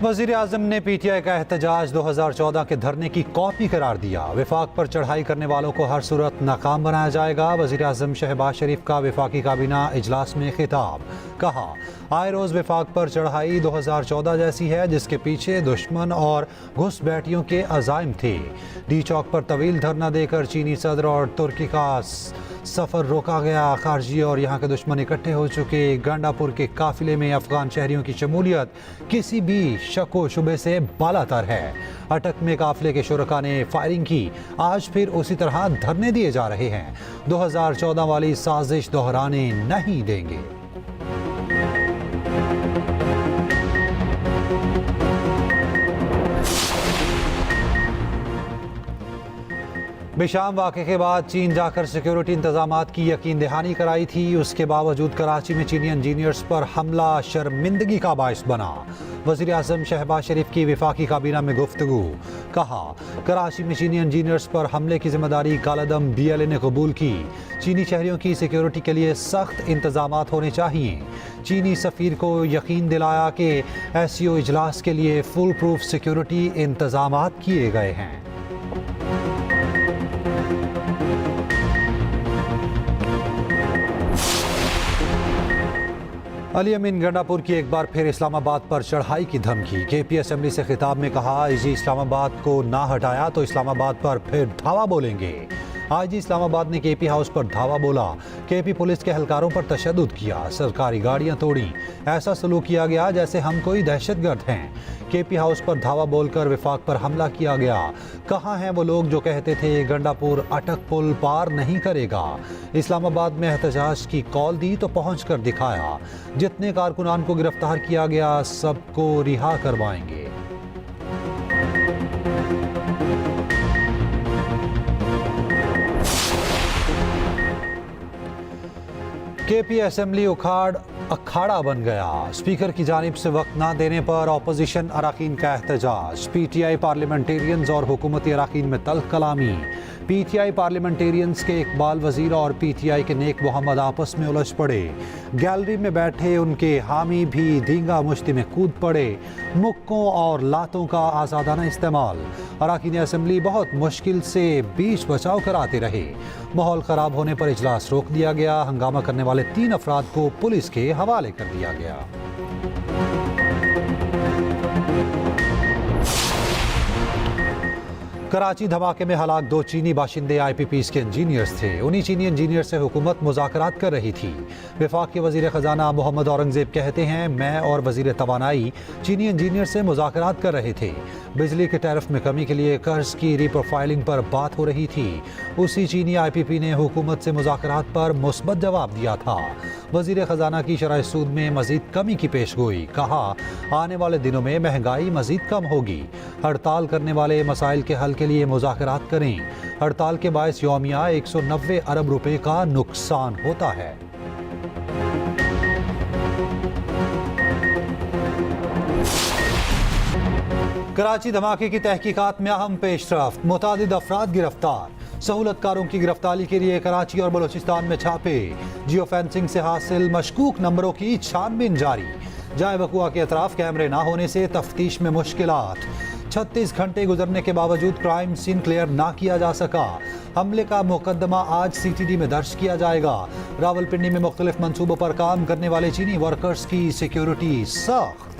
वज़ीर आज़म ने PTI का एहतजाज 2014 के धरने की कॉपी करार दिया। विफाक पर चढ़ाई करने वालों को हर सूरत नाकाम बनाया जाएगा। वज़ीर आज़म शहबाज शरीफ का वफाकी काबीना इजलास में खिताब। कहा, आए रोज़ विफाक पर चढ़ाई 2014 जैसी है जिसके पीछे दुश्मन और घुसपैठियों के अज़ाइम थे। डी चौक पर तवील धरना देकर चीनी सदर और तुर्की का सफ़र रोका गया। खारजी और यहाँ के दुश्मन इकट्ठे हो चुके। गंडापुर के काफिले में अफगान शहरियों की शमूलियत किसी भी शक व शुबे से बालातर है। अटक में काफिले के शुरका ने फायरिंग की। आज फिर उसी तरह धरने दिए जा रहे हैं। 2014 वाली साजिश दोहराने नहीं देंगे। बेशाम वाक़े के बाद चीन जाकर सिक्योरिटी इंतजामात की यकीन दहानी कराई थी। उसके बावजूद कराची में चीनी इंजीनियर्स पर हमला शर्मिंदगी का बायस बना। वज़ीर आज़म शहबाज शरीफ की वफाकी काबीना में गुफ्तगू। कहा, कराची में चीनी इंजीनियर्स पर हमले की जिम्मेदारी कालादम BLA ने कबूल की। चीनी शहरियों की सिक्योरिटी के लिए सख्त इंतजामात होने चाहिए। चीनी सफ़ीर को यकीन दिलाया कि SCO इजलास के लिए फुल प्रूफ सिक्योरिटी इंतजामात किए गए हैं। अली अमीन गंडापुर की एक बार फिर इस्लामाबाद पर चढ़ाई की धमकी। KP असेंबली से खिताब में कहा, IG इस्लामाबाद को ना हटाया तो इस्लामाबाद पर फिर धावा बोलेंगे। IG इस्लामाबाद ने KP हाउस पर धावा बोला। KP पुलिस के एहलकारों पर तशद्दुद किया। सरकारी गाड़ियां तोड़ी। ऐसा सलूक किया गया जैसे हम कोई दहशतगर्द हैं। KP हाउस पर धावा बोलकर विफाक पर हमला किया गया। कहाँ हैं वो लोग जो कहते थे गंडापुर अटक पुल पार नहीं करेगा। इस्लामाबाद में एहतजाज की कॉल दी तो पहुँच कर दिखाया। जितने कारकुनान को गिरफ्तार किया गया सबको रिहा करवाएंगे। KP असेंबली अखाड़ा बन गया। स्पीकर की जानिब से वक्त ना देने पर ऑपोजिशन अराकीन का एहतजाज। PTI पार्लियामेंटेरियंस और हुकूमती अराकीन में तल्ख कलामी। PTI पार्लियामेंटेरियंस के इकबाल वजीर और PTI के नेक मोहम्मद आपस में उलझ पड़े। गैलरी में बैठे उनके हामी भी धींगा मुश्ती में कूद पड़े। मुक्कों और लातों का आज़ादाना इस्तेमाल। अराकीन असेंबली बहुत मुश्किल से बीच बचाव कराते रहे। माहौल ख़राब होने पर इजलास रोक दिया गया। हंगामा करने वाले 3 अफराद को पुलिस के हवाले कर दिया गया। कराची धमाके में हलाक 2 चीनी बाशिंदे IPPs के इंजीनियर्स थे। उन्हीं चीनी इंजीनियर से हुकूमत मुज़ाकरात कर रही थी। वफाक के वज़ीर ख़जाना मोहम्मद औरंगज़ेब कहते हैं, मैं और वज़ीर तवानाई चीनी इंजीनियर से मुज़ाकरात कर रहे थे। बिजली के टैरिफ में कमी के लिए कर्ज की रीप्रोफाइलिंग पर बात हो रही थी। उसी चीनी IPP ने हुकूमत से मुज़ाकरात पर मुस्बत जवाब दिया था। वज़ीर ख़जाना की शरह सूद में मज़ीद कमी की पेशगोई। कहा, आने वाले दिनों में महंगाई मज़ीद कम होगी। हड़ताल करने वाले मसाइल के हल के लिए मुज़ाकरात करें। हड़ताल के बायस यौमिया 190 अरब रुपए का नुकसान होता है। कराची धमाके की तहकीकात में अहम पेशरफ्त। मुतादिद अफराद गिरफ्तार। सहूलतकारों की गिरफ्तारी के लिए कराची और बलोचिस्तान में छापे। जियो फेंसिंग से हासिल मशकूक नंबरों की छानबीन जारी। जाए वकुआ के अतराफ कैमरे ना होने से तफ्तीश में मुश्किलात। 36 घंटे गुजरने के बावजूद क्राइम सीन क्लियर ना किया जा सका। हमले का मुकदमा आज CTD में दर्ज किया जाएगा। रावलपिंडी में मुख्तलिफ मंसूबों पर काम करने वाले चीनी वर्कर्स की सिक्योरिटी सख्त।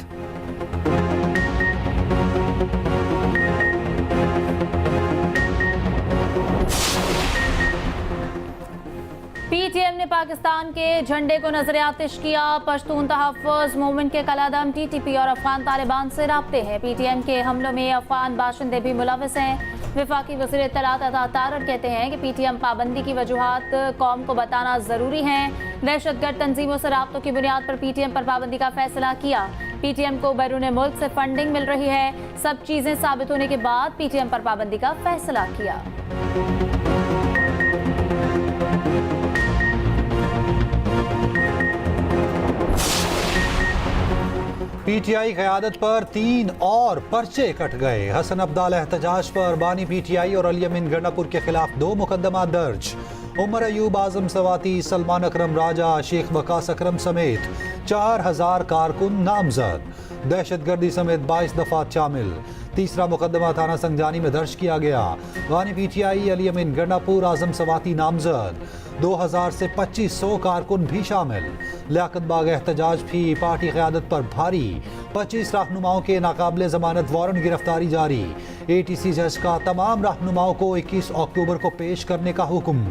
PTM ने पाकिस्तान के झंडे को नजर आतिश किया। पश्तून तहफ़्फ़ुज़ मूवमेंट के कलादम TTP और अफगान तालिबान से राब्ते हैं। PTM के हमलों में अफगान बाशिंदे भी मुलविस हैं। वफाकी वज़ीर इत्तलात अता तारर कहते हैं कि PTM पाबंदी की वजूहात कौम को बताना ज़रूरी है। दहशतगर्द तंजीमों से राब्तों की बुनियाद पर PTM पर पाबंदी का फैसला किया। PTM को बैरून मुल्क से फंडिंग मिल रही है। सब चीज़ें साबित होने के बाद PTM पर पाबंदी का फैसला किया। PTI क़यादत पर 3 और पर्चे कट गए। हसन अब्दाल एहतजाज पर बानी PTI और अली अमीन गंडापुर के खिलाफ 2 मुकदमा दर्ज। उमर अयूब, आजम सवाती, सलमान अकरम राजा, शेख वकास अकरम समेत 4000 कारकुन नामजद। दहशतगर्दी समेत 22 दफात शामिल। तीसरा मुकदमा थाना संजानी में दर्ज किया गया। गानी PTI, अली अमीन गंडापुर, आजम सवाती नामजद। 2000 से 2500 कारकुन भी शामिल। लियाकत बाग एहतजाज भी, पार्टी क़यादत पर भारी। 25 रहनुमाओं के नाकाबिले जमानत वारंट गिरफ्तारी जारी। ATC जज का तमाम रहनुमाओं को 21 अक्टूबर को पेश करने का हुक्म।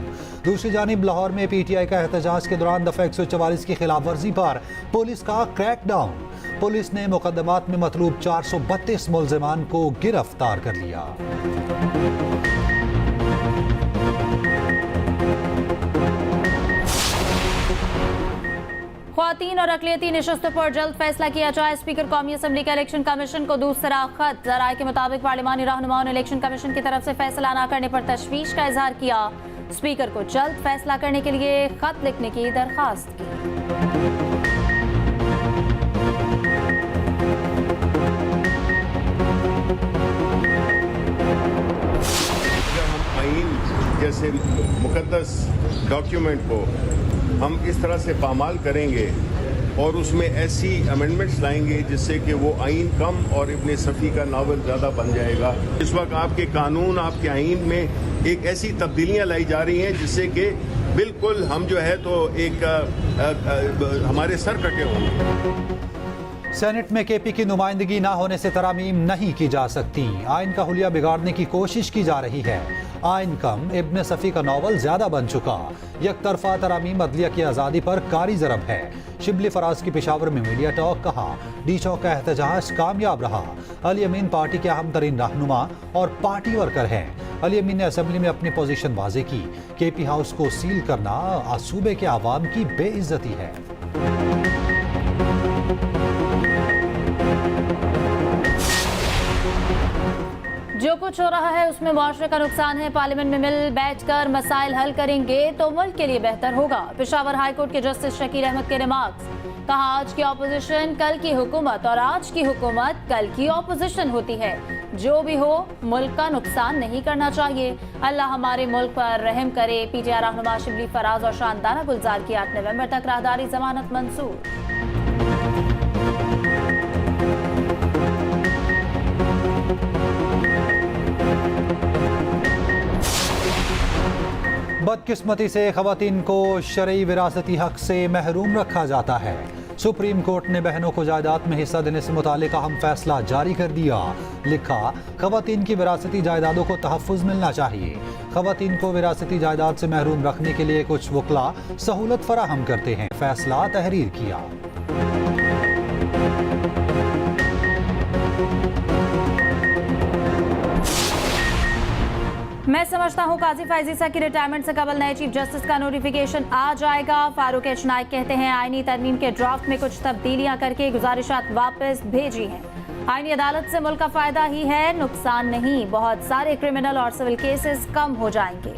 दूसरी जानिब लाहौर में PTI का एहतजाज के दौरान दफा 144 की खिलाफ वर्जी पर पुलिस का क्रैकडाउन। पुलिस ने मुकदमात में मतलूब 432 मुल्जिमान को गिरफ्तार कर लिया। ख्वातीन और अक़लियती नशस्तों पर जल्द फैसला किया जाए। स्पीकर कौमी असम्बली का इलेक्शन कमीशन को दूसरा खत। ज़राए के मुताबिक पार्लिमानी रहनुमाओं ने इलेक्शन कमीशन की तरफ से फैसला न करने पर तशवीश का इजहार किया। स्पीकर को जल्द फैसला करने के लिए खत लिखने की दरखास्त की। जैसे मुकद्दस डॉक्यूमेंट को हम इस तरह से पामाल करेंगे और उसमें ऐसी अमेंडमेंट्स लाएंगे जिससे कि वो आइन कम और इब्न सफ़ी का नावल ज़्यादा बन जाएगा। इस वक्त आपके कानून, आपके आइन में एक ऐसी तब्दीलियां लाई जा रही हैं जिससे कि बिल्कुल हम जो है तो एक हमारे सर कटे होंगे। सेनेट में KP की नुमाइंदगी ना होने से तरामीम नहीं की जा सकती। आइन का हुलिया बिगाड़ने की कोशिश की जा रही है। आइन कम, इब्न सफ़ी का नावल ज्यादा बन चुका। यकतरफा तरामीम अदलिया की आज़ादी पर कारी ज़रब है। शिबली फराज की पेशावर में मीडिया टॉक, कहा डी चौक का एहतजाज कामयाब रहा। अली अमीन पार्टी के अहम तरीन रहनुमा और पार्टी वर्कर हैं। अली अमीन ने असम्बली में अपनी पोजीशन वाज़े की। KP हाउस को सील करना सूबे के आवाम की बेइज्जती है। जो कुछ हो रहा है उसमें मुआशरे का नुकसान है। पार्लियामेंट में मिल बैठकर मसाइल हल करेंगे तो मुल्क के लिए बेहतर होगा। पेशावर हाई कोर्ट के जस्टिस शकील अहमद के रिमार्क्स, कहा आज की ऑपोजिशन कल की हुकूमत और आज की हुकूमत कल की ऑपोजिशन होती है। जो भी हो मुल्क का नुकसान नहीं करना चाहिए। अल्लाह हमारे मुल्क पर रहम करे। PTI रहनुमा शिबली फराज और शानदाना गुलजार की 8 नवंबर तक राहदारी जमानत मंसूर। बदकिस्मती से खवातीन को शरई विरासती हक से महरूम रखा जाता है। सुप्रीम कोर्ट ने बहनों को जायदाद में हिस्सा देने से मुतालिक अहम फैसला जारी कर दिया। लिखा, खवातीन की विरासती जायदादों को तहफ़्फ़ुज़ मिलना चाहिए। खवातीन को विरासती जायदाद से महरूम रखने के लिए कुछ वकला सहूलत फराहम करते हैं। फैसला तहरीर किया। मैं समझता हूँ काजी फैज़ ईसा की रिटायरमेंट से कबल नए चीफ जस्टिस का नोटिफिकेशन आ जाएगा। फारूक एच नाइक कहते हैं आईनी तरमीम के ड्राफ्ट में कुछ तब्दीलियां करके गुजारिशात वापस भेजी हैं। आईनी अदालत से मुल्क का फायदा ही है, नुकसान नहीं। बहुत सारे क्रिमिनल और सिविल केसेस कम हो जाएंगे।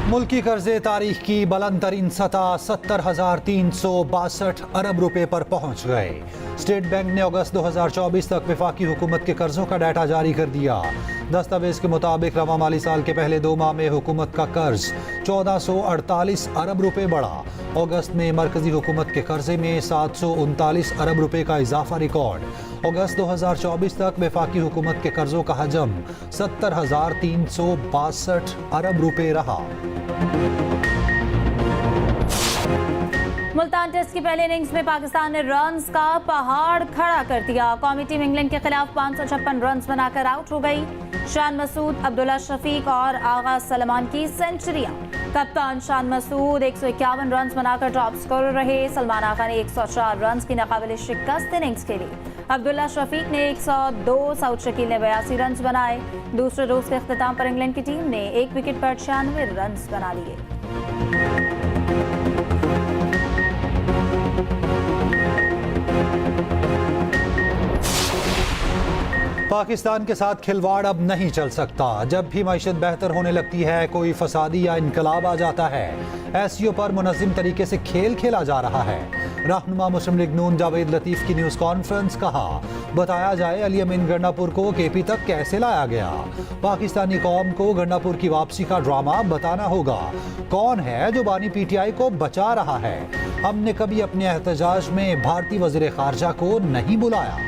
मुल्की कर्जे तारीख की बुलंद तरीन सतह 70,362 अरब रुपए पर पहुंच गए। स्टेट बैंक ने अगस्त 2024 तक वफाकी हुकूमत के कर्जों का डाटा जारी कर दिया। दस्तावेज के मुताबिक रवा माली साल के पहले 2 माह में हुकूमत का कर्ज 1448 अरब रुपए बढ़ा। अगस्त में मरकजी हुकूमत के कर्जे में 739 अरब रुपए का इजाफा रिकॉर्ड। अगस्त 2024 तक वफाकी हुकूमत के कर्जों का हजम 70,362 अरब रुपए रहा। मुल्तान टेस्ट की पहले इनिंग्स में पाकिस्तान ने रन्स का पहाड़ खड़ा कर दिया। कौमी टीम इंग्लैंड के खिलाफ 556 रन्स बनाकर आउट हो गई। शान मसूद, अब्दुल्ला शफीक और आगा सलमान की सेंचुरियां। कप्तान शान मसूद 151 रन्स बनाकर टॉप स्कोरर रहे। सलमान आगा ने 104 रन्स की नाकाबिले शिकस्त इनिंग्स खेली। अब्दुल्ला शफीक ने 102, सऊद शकील ने 82 रन्स बनाए। दूसरे रोज के अख्तिताम पर इंग्लैंड की टीम ने 1 विकेट पर 96 रन्स बना लिए। पाकिस्तान के साथ खिलवाड़ अब नहीं चल सकता। जब भी मईशत बेहतर होने लगती है कोई फसादी या इनकलाब आ जाता है। SCO पर मुनज़्ज़म तरीके से खेल खेला जा रहा है। रहनुमा मुस्लिम लीग नून जावेद लतीफ की न्यूज कॉन्फ्रेंस, कहा बताया जाए अली अमीन गंडापुर को केपी तक कैसे लाया गया। पाकिस्तानी कौम को गंडापुर की वापसी का ड्रामा बताना होगा। कौन है जो बानी पीटीआई को बचा रहा है? हमने कभी अपने एहतजाज में भारतीय वज़ीर खारजा को नहीं बुलाया।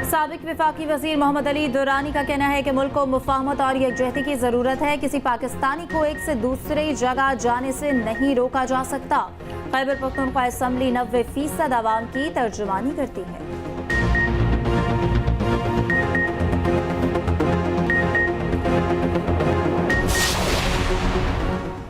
साबिक वफाकी वजीर मोहम्मद अली दुरानी का कहना है कि मुल्क को मुफाहमत और यकजहती की जरूरत है। किसी पाकिस्तानी को एक से दूसरी जगह जाने से नहीं रोका जा सकता। खैबर पख्तूनख्वा असम्बली 90% आवाम की तर्जुमानी करती है।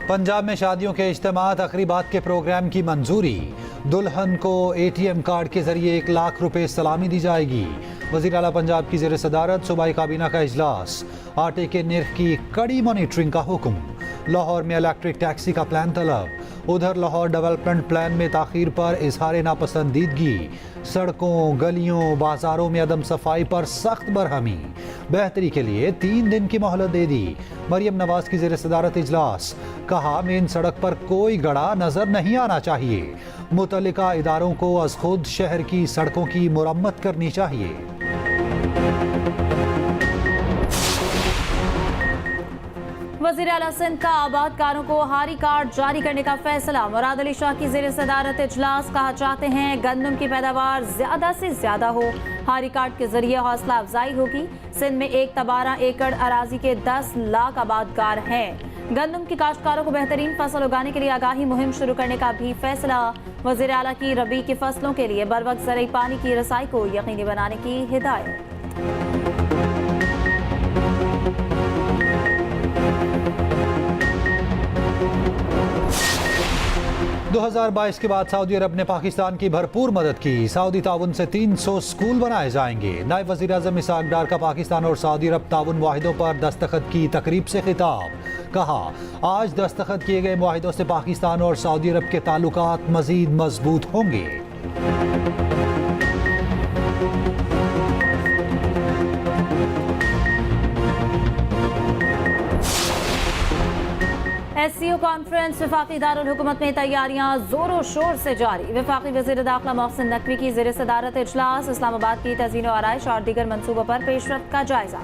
पंजाब में शादियों के इज्तिमा तकरीबात के प्रोग्राम की मंजूरी। दुल्हन को ATM कार्ड के जरिए 1 लाख रुपए सलामी दी जाएगी। वज़ीर आला पंजाब की ज़ेर सदारत सूबाई काबीना का इजलास। आटे के निर्ख की कड़ी मॉनिटरिंग का हुक्म। लाहौर में इलेक्ट्रिक टैक्सी का प्लान तलब। उधर लाहौर डेवलपमेंट प्लान में ताखीर पर इजहार नापसंदीदगी। सड़कों, गलियों, बाजारों में अदम सफाई पर सख्त बरहमी। बेहतरी के लिए 3 दिन की मोहलत दे दी। मरियम नवाज की ज़ेर सदारत इजलास। कहा मेन सड़क पर कोई गड़ा नजर नहीं आना चाहिए। मुतल्लिका इदारों को अज खुद शहर की सड़कों की मुरम्मत करनी चाहिए। वज़ीर आला सिंध का आबादकारों को हारी कार्ड जारी करने का फैसला। मुराद अली शाह की ज़ेर सदारत इजलास। कहा चाहते हैं गंदम की पैदावार ज्यादा से ज्यादा हो। हारी कार्ड के जरिए हौसला अफजाई होगी। सिंध में 1/12 एकड़ अराजी के 10 लाख आबादकार हैं। गंदम की काश्तकारों को बेहतरीन फसल उगाने के लिए आगाही मुहिम शुरू करने का भी फैसला। वज़ीर आला की रबी की फसलों के लिए बरवक्त ज़रूरी पानी की रसाई को यकीनी बनाने की हिदायत। 2022 के बाद सऊदी अरब ने पाकिस्तान की भरपूर मदद की। सऊदी ताउन से 300 स्कूल बनाए जाएंगे। नायब वज़ीर आज़म इसहाक डार का पाकिस्तान और सऊदी अरब ताउन मुआहिदों पर दस्तखत की तकरीब से खिताब। कहा आज दस्तखत किए गए मुआहिदों से पाकिस्तान और सऊदी अरब के ताल्लुकात मजीद मजबूत होंगे। SCO कॉन्फ्रेंस वफाकी दारुल हुकूमत में तैयारियां जोरों शोर से जारी। वफाकी वज़ीर दाखिला मोहसिन नकवी की ज़ेर सदारत इजलास। इस्लामाबाद की तज़ीन आराइश और दीगर मनसूबों पर पेशरफ्त का जायजा।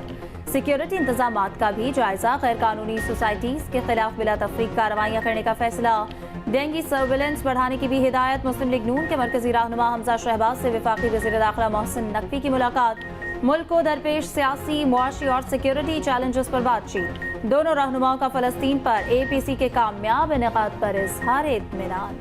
सिक्योरिटी इंतजामात का भी जायजा। गैर कानूनी सोसाइटीज के खिलाफ बिला तफरीक कार्रवाइयाँ करने का फैसला। डेंगी सर्विलेंस बढ़ाने की भी हिदायत। मुस्लिम लीग नून के मरकजी रहनुमा हमजा शहबाज से वफाकी वज़ीर दाखिला मोहसिन नकवी की मुलाकात। मुल्क को दरपेश सियासी, मुआशी और सिक्योरिटी चैलेंजेस पर बातचीत। दोनों रहनुमाओं का फ़लस्तीन पर APC के कामयाब इनेकाद पर इज़हार इत्मीनान।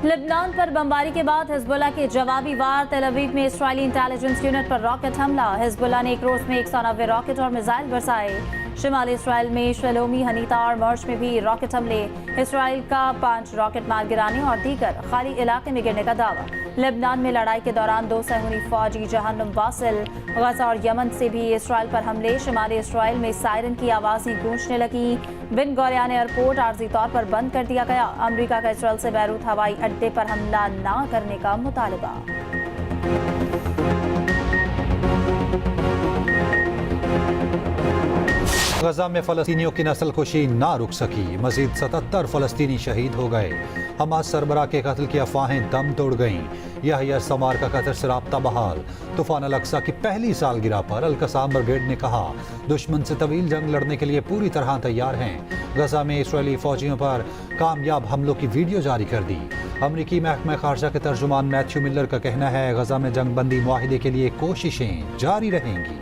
लेबनान पर बमबारी के बाद हिजबुल्लाह के जवाबी वार। तेल अवीव में इस्राएली इंटेलिजेंस यूनिट पर रॉकेट हमला। हिजबुल्लाह ने एक रोज में 190 रॉकेट और मिसाइल बरसाए। शिमाली इसराइल में शलोमी, हनीता और मर्श में भी रॉकेट हमले। इसराइल का 5 रॉकेट मार गिराने और दीगर खाली इलाके में गिरने का दावा। लेबनान में लड़ाई के दौरान 2 सहूनी फौजी जहन्नुम वासिल। गजा और यमन से भी इसराइल पर हमले। शिमाली इसराइल में सायरन की आवाज़ें गूंजने लगी। बिन गौरियान एयरपोर्ट आर्जी तौर पर बंद कर दिया गया। अमरीका का इसराइल से बैरूत हवाई अड्डे पर हमला न करने का मुतालबा। गजा में फ़लस्तीनियों की नस्लकुशी ना रुक सकी। मजीद 77 फ़लस्तीनी शहीद हो गए। हमास सरबरा के कत्ल की अफवाहें दम तोड़ गईं। याहिया समार का कतर से राब्ता बहाल। तूफान अल-अक्सा की पहली सालगिरह पर अल-कसाम ब्रिगेड ने कहा दुश्मन से तवील जंग लड़ने के लिए पूरी तरह तैयार हैं। गजा में इसराइली फौजियों पर कामयाब हमलों की वीडियो जारी कर दी। अमरीकी महकमा खारजा के तर्जुमान मैथ्यू मिलर का कहना है गजा में जंग बंदी मुआहिदे के लिए कोशिशें जारी रहेंगी।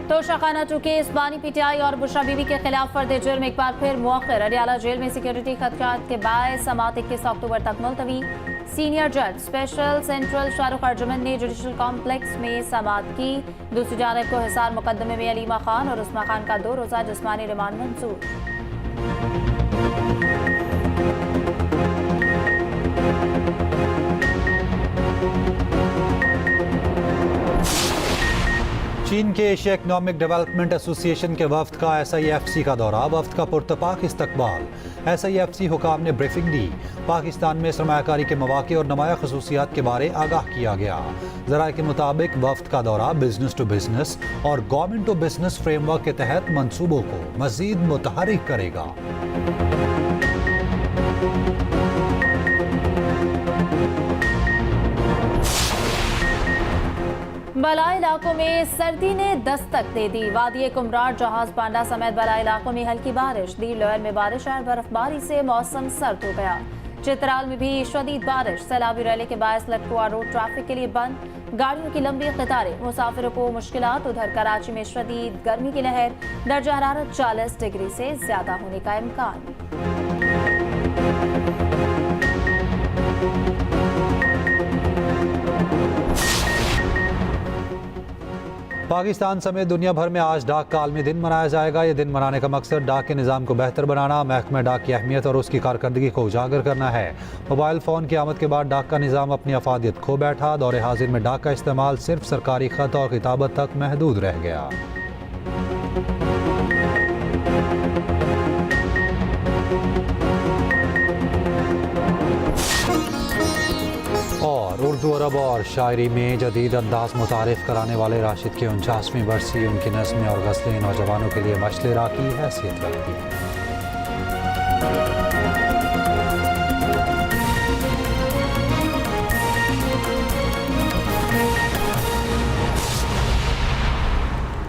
तोशाखाना 2 केस बानी पीटीआई और बुशरा बीबी के खिलाफ फर्द जुर्म एक बार फिर मौखर। अडियाला जेल में सिक्योरिटी खदशात के बायस समात 21 अक्टूबर तक मुलतवी। सीनियर जज स्पेशल सेंट्रल शाहरुख अर्जुमन ने जुडिशल कॉम्प्लेक्स में समात की। दूसरी जानब को हिसार मुकदमे में अलीमा खान और उस्मा खान का 2 रोज़ा जिस्मानी रिमांड मंजूर। चीन के एशिया इकनॉमिक डेवलपमेंट एसोसिएशन के वफ्द का SIFC का दौरा, वफ्द का पुरतपाक इस्तकबाल। SIFC हुकाम ने ब्रीफिंग दी। पाकिस्तान में सरमायाकारी के मौके और नुमाया खसूसियात के बारे आगाह किया गया। ज़राए के मुताबिक वफ्द का दौरा बिजनेस टू बिजनेस और गवर्नमेंट टू बिजनेस फ्रेमवर्क के तहत मंसूबों को मजीद मुतहरिक करेगा। बलाई इलाकों में सर्दी ने दस्तक दे दी। वादी कुमरार, जहाज बांडा समेत बलाई इलाकों में हल्की बारिश। दी लोयर में बारिश और बर्फबारी से मौसम सर्द हो गया। चित्राल में भी शदीद बारिश। सैलाबी रैली के बायस लटकुआ रोड ट्रैफिक के लिए बंद। गाड़ियों की लंबी कतारें, मुसाफिरों को मुश्किलात। उधर कराची में शदीद गर्मी की लहर, दर्जा हरारत 40 डिग्री से ज्यादा होने का इम्कान। पाकिस्तान समेत दुनिया भर में आज डाक का आलमी दिन मनाया जाएगा। ये दिन मनाने का मकसद डाक के निज़ाम को बेहतर बनाना, महकमा डाक की अहमियत और उसकी कारकर्दगी को उजागर करना है। मोबाइल फ़ोन की आमद के बाद डाक का निज़ाम अपनी अफादियत खो बैठा। दौरे हाजिर में डाक का इस्तेमाल सिर्फ सरकारी ख़त और किताबत तक महदूद रह गया। और उर्दू, अरब और शायरी में जदीद अंदाज मुतारिफ कराने वाले राशिद की 49वीं बरसी, उनकी नज़्में और गज़लें नौजवानों के लिए मशले राह की हैसियत रखती हैं।